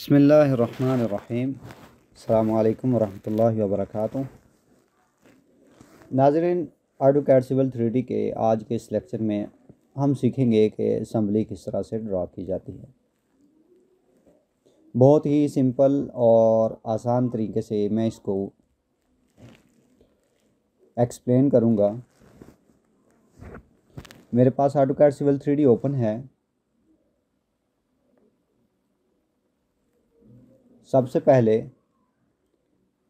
बिस्मिल्लाहिर्रहमानिर्रहीम। अस्सलामु अलैकुम वरहमतुल्लाहि वबरकातुहू। नाज़रीन, ऑटोकैड सिविल 3D के आज के इस लेक्चर में हम सीखेंगे कि असम्बली किस तरह से ड्रा की जाती है। बहुत ही सिंपल और आसान तरीके से मैं इसको एक्सप्लेन करूँगा। मेरे पास ऑटोकैड सिविल 3D ओपन है। सबसे पहले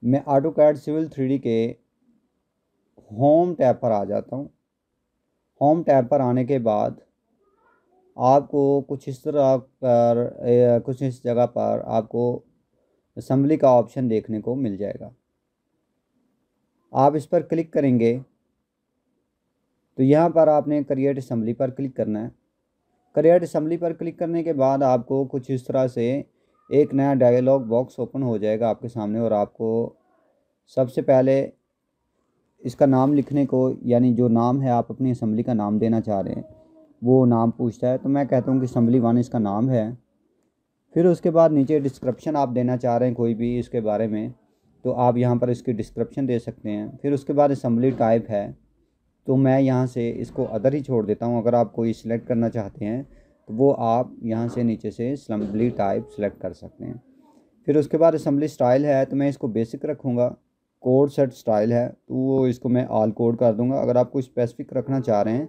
मैं ऑटोकैड सिविल 3D के होम टैब पर आ जाता हूँ। होम टैब पर आने के बाद आपको कुछ इस जगह पर आपको असम्बली का ऑप्शन देखने को मिल जाएगा। आप इस पर क्लिक करेंगे तो यहाँ पर आपने क्रिएट असम्बली पर क्लिक करना है। क्रिएट असम्बली पर क्लिक करने के बाद आपको कुछ इस तरह से एक नया डायलॉग बॉक्स ओपन हो जाएगा आपके सामने, और आपको सबसे पहले इसका नाम लिखने को, यानी जो नाम है आप अपनी असम्बली का नाम देना चाह रहे हैं वो नाम पूछता है। तो मैं कहता हूँ कि असम्बली 1 इसका नाम है। फिर उसके बाद नीचे डिस्क्रिप्शन आप देना चाह रहे हैं कोई भी इसके बारे में, तो आप यहाँ पर इसकी डिस्क्रिप्शन दे सकते हैं। फिर उसके बाद असम्बली टाइप है, तो मैं यहाँ से इसको अदर ही छोड़ देता हूँ। अगर आप कोई सिलेक्ट करना चाहते हैं तो वो आप यहाँ से नीचे से असम्बली टाइप सेलेक्ट कर सकते हैं। फिर उसके बाद असम्बली स्टाइल है, तो मैं इसको बेसिक रखूँगा। कोड सेट स्टाइल है तो वो इसको मैं ऑल कोड कर दूँगा। अगर आप कोई स्पेसिफिक रखना चाह रहे हैं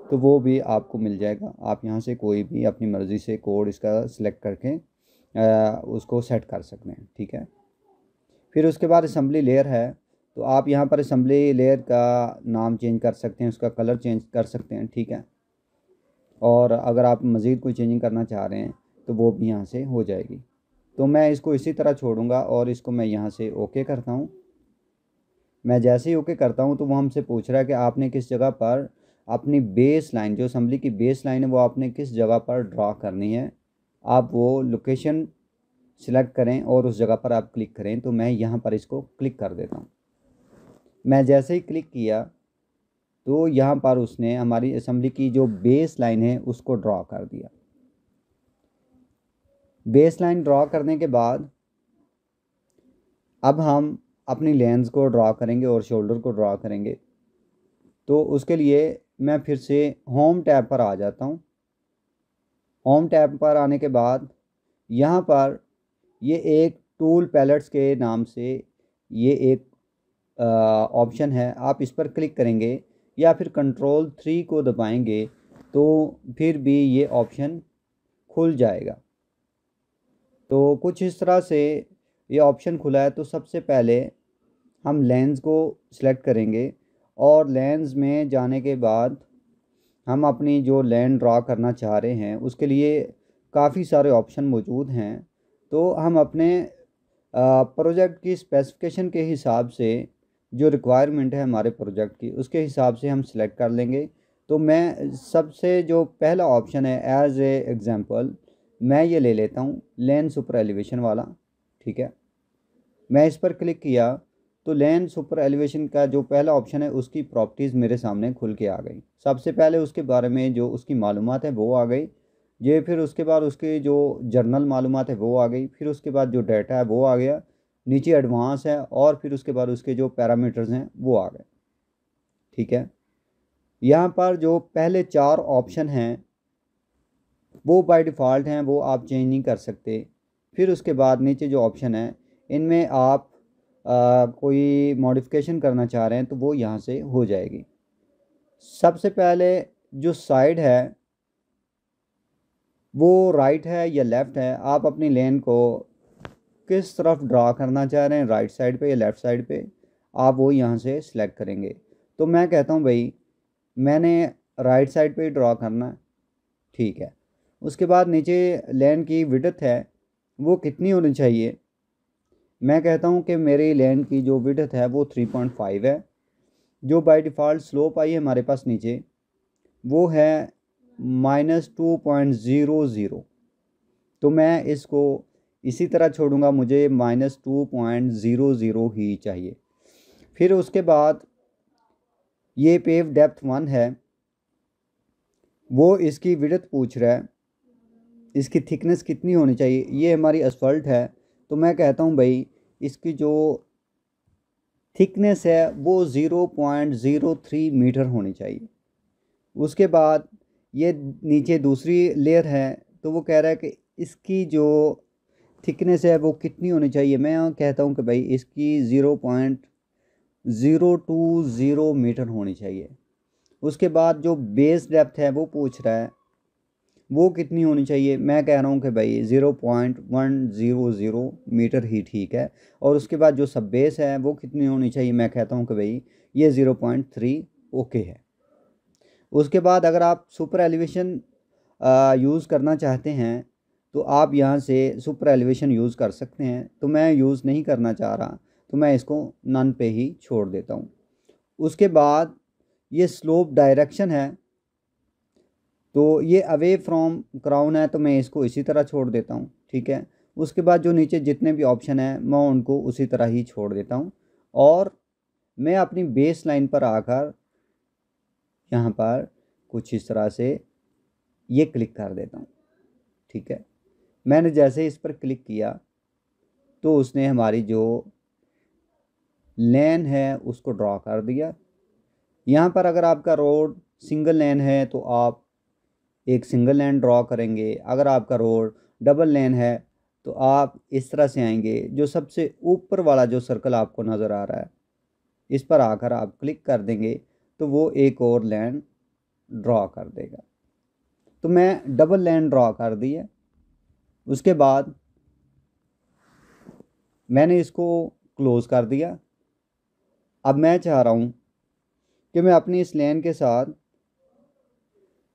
तो वो भी आपको मिल जाएगा। आप यहाँ से कोई भी अपनी मर्ज़ी से कोड इसका सिलेक्ट करके उसको सेट कर सकते हैं, ठीक है। फिर उसके बाद असम्बली लेयर है, तो आप यहाँ पर असम्बली लेयर का नाम चेंज कर सकते हैं, उसका कलर चेंज कर सकते हैं, ठीक है। और अगर आप मज़ीद कोई चेंजिंग करना चाह रहे हैं तो वो भी यहाँ से हो जाएगी। तो मैं इसको इसी तरह छोड़ूंगा और इसको मैं यहाँ से ओके करता हूँ। मैं जैसे ही ओके करता हूँ तो वो हमसे पूछ रहा है कि आपने किस जगह पर अपनी बेस लाइन, जो असम्बली की बेस लाइन है वो आपने किस जगह पर ड्रा करनी है। आप वो लोकेशन सिलेक्ट करें और उस जगह पर आप क्लिक करें। तो मैं यहाँ पर इसको क्लिक कर देता हूँ। मैं जैसे ही क्लिक किया तो यहाँ पर उसने हमारी असम्बली की जो बेस लाइन है उसको ड्रा कर दिया। बेस लाइन ड्रा करने के बाद अब हम अपनी लेंस को ड्रा करेंगे और शोल्डर को ड्रा करेंगे। तो उसके लिए मैं फिर से होम टैब पर आ जाता हूँ। होम टैब पर आने के बाद यहाँ पर ये एक टूल पैलेट्स के नाम से ये एक ऑप्शन है, आप इस पर क्लिक करेंगे या फिर कंट्रोल 3 को दबाएंगे तो फिर भी ये ऑप्शन खुल जाएगा। तो कुछ इस तरह से ये ऑप्शन खुला है। तो सबसे पहले हम लेंस को सिलेक्ट करेंगे और लेंस में जाने के बाद हम अपनी जो लाइन ड्रा करना चाह रहे हैं उसके लिए काफ़ी सारे ऑप्शन मौजूद हैं। तो हम अपने प्रोजेक्ट की स्पेसिफिकेशन के हिसाब से, जो रिक्वायरमेंट है हमारे प्रोजेक्ट की, उसके हिसाब से हम सिलेक्ट कर लेंगे। तो मैं सबसे जो पहला ऑप्शन है एज ए एग्ज़ाम्पल मैं ये ले लेता हूँ, लेन सुपर एलिवेशन वाला, ठीक है। मैं इस पर क्लिक किया तो लेन सुपर एलिवेशन का जो पहला ऑप्शन है उसकी प्रॉपर्टीज़ मेरे सामने खुल के आ गई। सबसे पहले उसके बारे में जो उसकी मालूमात है वो आ गई। ये फिर उसके बाद उसकी जो जर्नल मालूमात है वो आ गई। फिर उसके बाद जो डाटा है वो आ गया, नीचे एडवांस है, और फिर उसके बाद उसके जो पैरामीटर्स हैं वो आ गए, ठीक है। यहाँ पर जो पहले 4 ऑप्शन हैं वो बाय डिफ़ॉल्ट हैं, वो आप चेंज नहीं कर सकते। फिर उसके बाद नीचे जो ऑप्शन है इनमें आप कोई मॉडिफिकेशन करना चाह रहे हैं तो वो यहाँ से हो जाएगी। सबसे पहले जो साइड है वो राइट है या लेफ़्ट है, आप अपनी लेन को किस तरफ ड्रा करना चाह रहे हैं, राइट साइड पे या लेफ़्ट साइड पे, आप वो यहाँ से सिलेक्ट करेंगे। तो मैं कहता हूँ भाई मैंने राइट साइड पे ड्रा करना है, ठीक है। उसके बाद नीचे लेन की विड्थ है वो कितनी होनी चाहिए। मैं कहता हूँ कि मेरी लेन की जो विड्थ है वो 3.5 है। जो बाय डिफ़ॉल्ट स्लोप आई है हमारे पास नीचे वो है -2.00। तो मैं इसको इसी तरह छोड़ूंगा, मुझे -2.00 ही चाहिए। फिर उसके बाद ये पेव डेप्थ 1 है, वो इसकी विड्थ पूछ रहा है इसकी थिकनेस कितनी होनी चाहिए। ये हमारी असफल्ट है, तो मैं कहता हूँ भाई इसकी जो थिकनेस है वो 0.03 मीटर होनी चाहिए। उसके बाद ये नीचे दूसरी लेयर है, तो वो कह रहा है कि इसकी जो थिकनेस है वो कितनी होनी चाहिए। मैं यहाँ कहता हूँ कि भाई इसकी 0.020 मीटर होनी चाहिए। उसके बाद जो बेस डेप्थ है वो पूछ रहा है वो कितनी होनी चाहिए। मैं कह रहा हूँ कि भाई 0.100 मीटर ही ठीक है। और उसके बाद जो सब बेस है वो कितनी होनी चाहिए। मैं कहता हूँ कि भाई ये 0.3 ओके है। उसके बाद अगर आप सुपर एलिवेशन यूज़ करना चाहते हैं तो आप यहाँ से सुपर एलिवेशन यूज़ कर सकते हैं, तो मैं यूज़ नहीं करना चाह रहा, तो मैं इसको नन पे ही छोड़ देता हूँ। उसके बाद ये स्लोप डायरेक्शन है, तो ये अवे फ्रॉम क्राउन है, तो मैं इसको इसी तरह छोड़ देता हूँ, ठीक है। उसके बाद जो नीचे जितने भी ऑप्शन हैं मैं उनको उसी तरह ही छोड़ देता हूँ और मैं अपनी बेस लाइन पर आकर यहाँ पर कुछ इस तरह से ये क्लिक कर देता हूँ, ठीक है। मैंने जैसे इस पर क्लिक किया तो उसने हमारी जो लेन है उसको ड्रॉ कर दिया। यहाँ पर अगर आपका रोड सिंगल लेन है तो आप एक सिंगल लेन ड्रॉ करेंगे। अगर आपका रोड डबल लेन है तो आप इस तरह से आएंगे। जो सबसे ऊपर वाला जो सर्कल आपको नज़र आ रहा है इस पर आकर आप क्लिक कर देंगे तो वो एक और लेन ड्रॉ कर देगा। तो मैं डबल लेन ड्रॉ कर दी है। उसके बाद मैंने इसको क्लोज़ कर दिया। अब मैं चाह रहा हूँ कि मैं अपनी इस लेन के साथ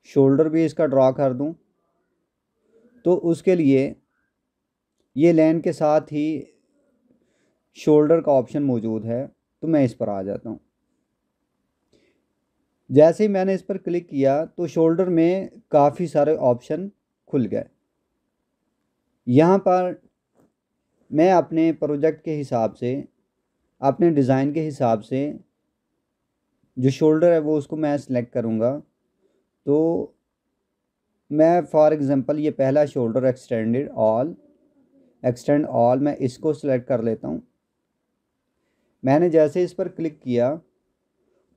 शोल्डर भी इसका ड्रॉ कर दूँ, तो उसके लिए ये लेन के साथ ही शोल्डर का ऑप्शन मौजूद है, तो मैं इस पर आ जाता हूँ। जैसे ही मैंने इस पर क्लिक किया तो शोल्डर में काफ़ी सारे ऑप्शन खुल गए। यहाँ पर मैं अपने प्रोजेक्ट के हिसाब से, अपने डिज़ाइन के हिसाब से जो शोल्डर है वो उसको मैं सिलेक्ट करूँगा। तो मैं फॉर एग्ज़ाम्पल ये पहला शोल्डर एक्सटेंड ऑल मैं इसको सिलेक्ट कर लेता हूँ। मैंने जैसे इस पर क्लिक किया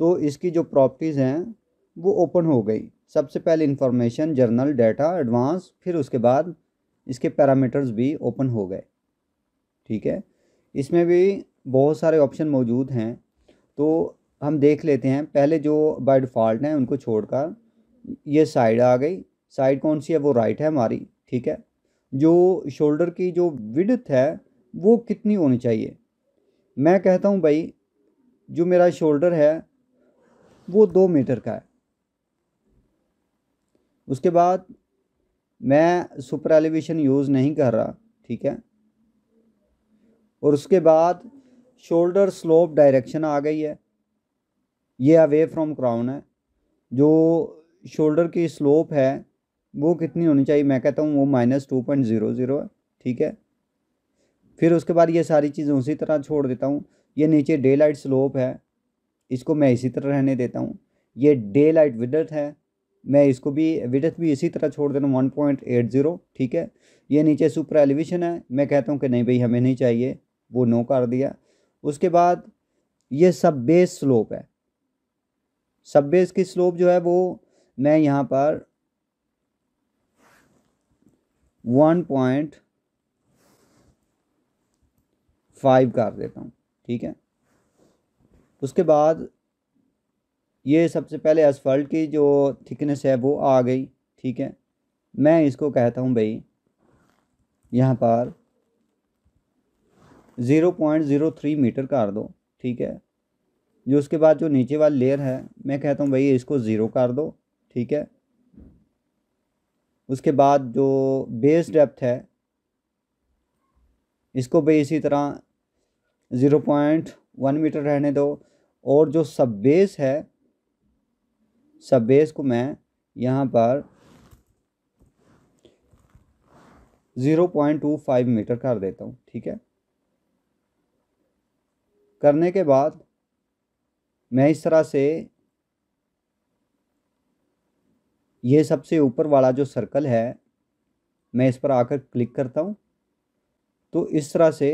तो इसकी जो प्रॉपर्टीज़ हैं वो ओपन हो गई। सबसे पहले इंफॉर्मेशन, जर्नल, डाटा, एडवांस, फिर उसके बाद इसके पैरामीटर्स भी ओपन हो गए, ठीक है। इसमें भी बहुत सारे ऑप्शन मौजूद हैं, तो हम देख लेते हैं। पहले जो बाय डिफ़ॉल्ट हैं उनको छोड़कर ये साइड आ गई। साइड कौन सी है, वो राइट है हमारी, ठीक है। जो शोल्डर की जो विड्थ है वो कितनी होनी चाहिए। मैं कहता हूँ भाई जो मेरा शोल्डर है वो 2 मीटर का है। उसके बाद मैं सुपर एलिवेशन यूज़ नहीं कर रहा, ठीक है। और उसके बाद शोल्डर स्लोप डायरेक्शन आ गई है, ये अवे फ्रॉम क्राउन है। जो शोल्डर की स्लोप है वो कितनी होनी चाहिए। मैं कहता हूँ वो -2.00 है, ठीक है। फिर उसके बाद ये सारी चीज़ें उसी तरह छोड़ देता हूँ। ये नीचे डे लाइट स्लोप है, इसको मैं इसी तरह रहने देता हूँ। ये डे लाइट विड्थ है, मैं इसको भी विड्थ भी इसी तरह छोड़ देता हूँ 1.80, ठीक है। ये नीचे सुपर एलिवेशन है, मैं कहता हूँ कि नहीं भाई हमें नहीं चाहिए, वो नो कर दिया। उसके बाद ये सब बेस स्लोप है। सब बेस की स्लोप जो है वो मैं यहाँ पर 1.5 कर देता हूँ, ठीक है। उसके बाद ये सबसे पहले असफल्ट की जो थिकनेस है वो आ गई, ठीक है। मैं इसको कहता हूँ भाई यहाँ पर 0.03 मीटर कर दो, ठीक है। जो उसके बाद जो नीचे वाली लेयर है मैं कहता हूँ भाई इसको 0 कर दो, ठीक है। उसके बाद जो बेस डेप्थ है इसको भाई इसी तरह 0.1 मीटर रहने दो। और जो सब बेस है, सब बेस को मैं यहाँ पर 0.25 मीटर कर देता हूँ, ठीक है। करने के बाद मैं इस तरह से ये सबसे ऊपर वाला जो सर्कल है मैं इस पर आकर क्लिक करता हूँ तो इस तरह से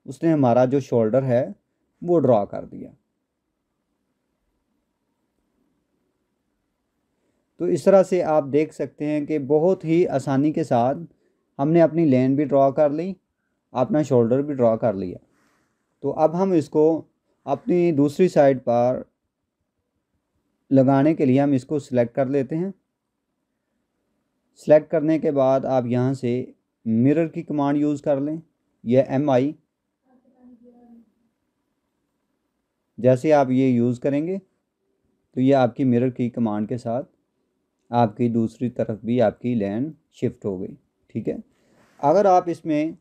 उसने हमारा जो शोल्डर है वो ड्रॉ कर दिया। तो इस तरह से आप देख सकते हैं कि बहुत ही आसानी के साथ हमने अपनी लेन भी ड्रॉ कर ली, अपना शोल्डर भी ड्रॉ कर लिया। तो अब हम इसको अपनी दूसरी साइड पर लगाने के लिए हम इसको सिलेक्ट कर लेते हैं। सिलेक्ट करने के बाद आप यहाँ से मिरर की कमांड यूज़ कर लें, यह MI। जैसे आप ये यूज़ करेंगे तो ये आपकी मिरर की कमांड के साथ आपकी दूसरी तरफ भी आपकी लैन शिफ्ट हो गई। ठीक है। अगर आप इसमें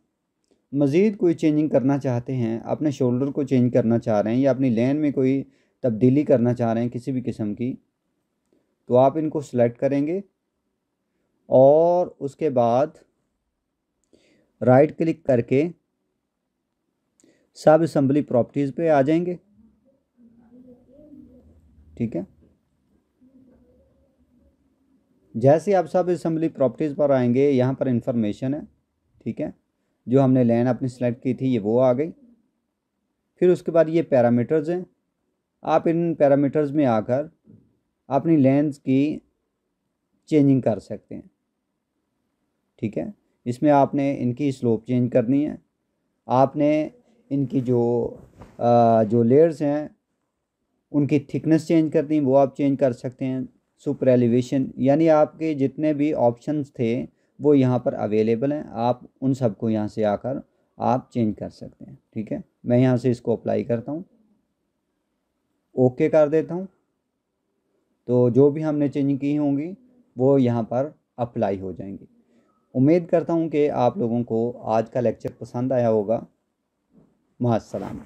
मज़ीद कोई चेंजिंग करना चाहते हैं, अपने शोल्डर को चेंज करना चाह रहे हैं या अपनी लैन में कोई तब्दीली करना चाह रहे हैं किसी भी किस्म की, तो आप इनको सेलेक्ट करेंगे और उसके बाद राइट क्लिक करके सब असेंबली प्रॉपर्टीज़ पे आ जाएंगे। ठीक है। जैसे आप सब असेंबली प्रॉपर्टीज़ पर आएंगे, यहाँ पर इंफॉर्मेशन है। ठीक है। जो हमने लाइन अपनी सेलेक्ट की थी ये वो आ गई। फिर उसके बाद ये पैरामीटर्स हैं। आप इन पैरामीटर्स में आकर अपनी लेंस की चेंजिंग कर सकते हैं। ठीक है। इसमें आपने इनकी स्लोप चेंज करनी है, आपने इनकी जो लेयर्स हैं उनकी थिकनेस चेंज करनी, वो आप चेंज कर सकते हैं। सुपर एलिवेशन, यानी आपके जितने भी ऑप्शंस थे वो यहाँ पर अवेलेबल हैं, आप उन सबको यहाँ से आकर आप चेंज कर सकते हैं। ठीक है। मैं यहाँ से इसको अप्लाई करता हूँ, ओके कर देता हूँ। तो जो भी हमने चेंजिंग की होंगी वो यहाँ पर अप्लाई हो जाएंगी। उम्मीद करता हूँ कि आप लोगों को आज का लेक्चर पसंद आया होगा। मास्सलाम।